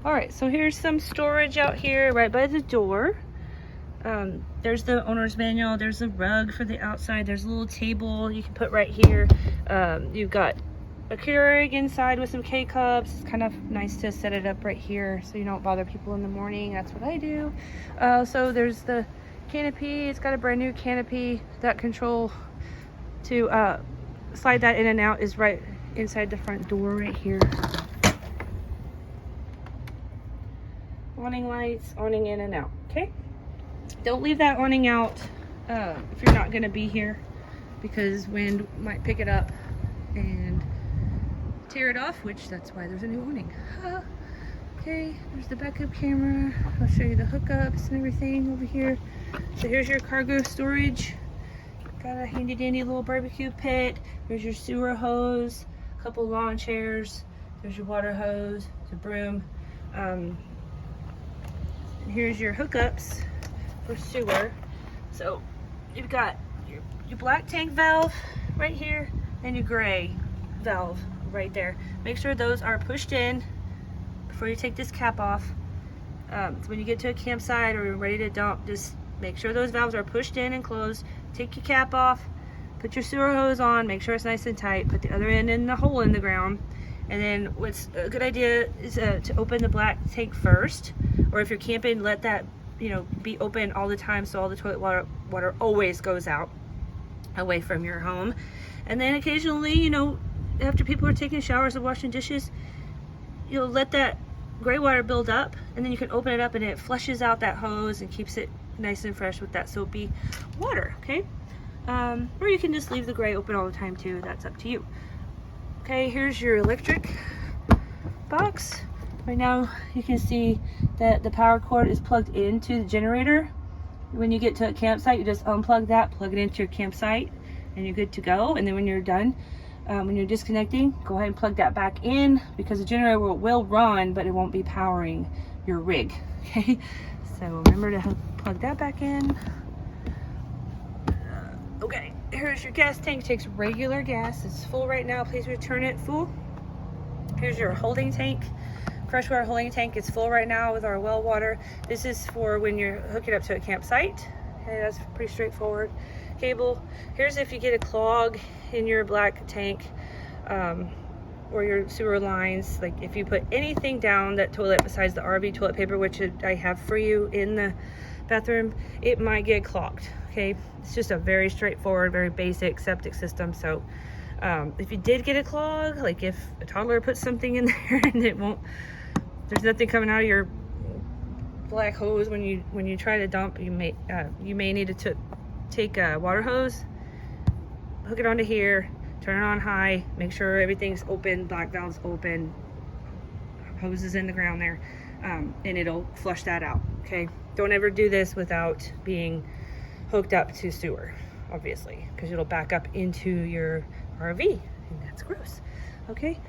All right, so here's some storage out here right by the door. There's the owner's manual, there's a rug for the outside, there's a little table you can put right here. You've got a Keurig inside with some K-cups. It's kind of nice to set it up right here so you don't bother people in the morning. That's what I do. So there's the canopy. It's got a brand new canopy. That control to slide that in and out is right inside the front door right here. Awning lights, awning in and out, okay? Don't leave that awning out if you're not gonna be here, because wind might pick it up and tear it off, which that's why there's a new awning. Okay, there's the backup camera. I'll show you the hookups and everything over here. So here's your cargo storage. Got a handy dandy little barbecue pit. There's your sewer hose, a couple lawn chairs. There's your water hose, the broom. Here's your hookups for sewer. So you've got your black tank valve right here and your gray valve right there. Make sure those are pushed in before you take this cap off. So when you get to a campsite or you're ready to dump, just make sure those valves are pushed in and closed. Take your cap off, put your sewer hose on, make sure it's nice and tight, put the other end in the hole in the ground. And then what's a good idea is to open the black tank first, or if you're camping, let that be open all the time so all the toilet water always goes out away from your home. And then occasionally, after people are taking showers or washing dishes, you'll let that gray water build up, and then you can open it up and it flushes out that hose and keeps it nice and fresh with that soapy water, okay? Or you can just leave the gray open all the time too. That's up to you. Okay, here's your electric box. Right now you can see that the power cord is plugged into the generator. When you get to a campsite, you just unplug that, plug it into your campsite, and you're good to go. And then when you're done, when you're disconnecting, go ahead and plug that back in, because the generator will run, but it won't be powering your rig, okay? So remember to plug that back in. Okay, here's your gas tank. It takes regular gas. It's full right now. Please return it full. Here's your holding tank. Freshwater holding tank is full right now with our well water. This is for when you're hooking up to a campsite. Okay, that's pretty straightforward. Cable. Here's if you get a clog in your black tank or your sewer lines. Like if you put anything down that toilet besides the RV toilet paper, which I have for you in the bathroom, it might get clogged. Okay, it's just a very straightforward, very basic septic system. So if you did get a clog, like if a toddler puts something in there and there's nothing coming out of your black hose when you try to dump, you may need to take a water hose, hook it onto here, turn it on high, make sure everything's open, black valve's open, hose is in the ground there, and it'll flush that out. Okay, don't ever do this without being hooked up to sewer, obviously, because it'll back up into your RV and that's gross. Okay,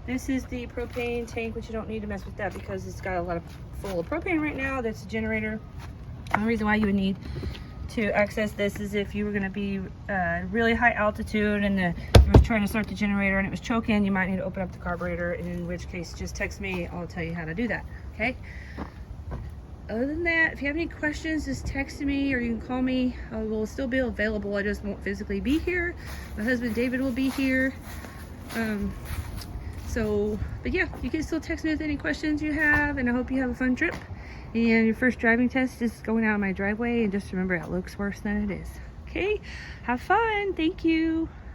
this is the propane tank, which you don't need to mess with that because it's got a lot of full of propane right now. That's a generator. The only reason why you would need to access this is if you were going to be really high altitude and you were trying to start the generator and it was choking, you might need to open up the carburetor, in which case just text me. I'll tell you how to do that. Okay, other than that, if you have any questions, just text me or you can call me. I will still be available. I just won't physically be here. My husband David will be here. But yeah, you can still text me with any questions you have, and I hope you have a fun trip. And your first driving test is going out of my driveway, and just remember, it looks worse than it is. Okay, have fun. Thank you.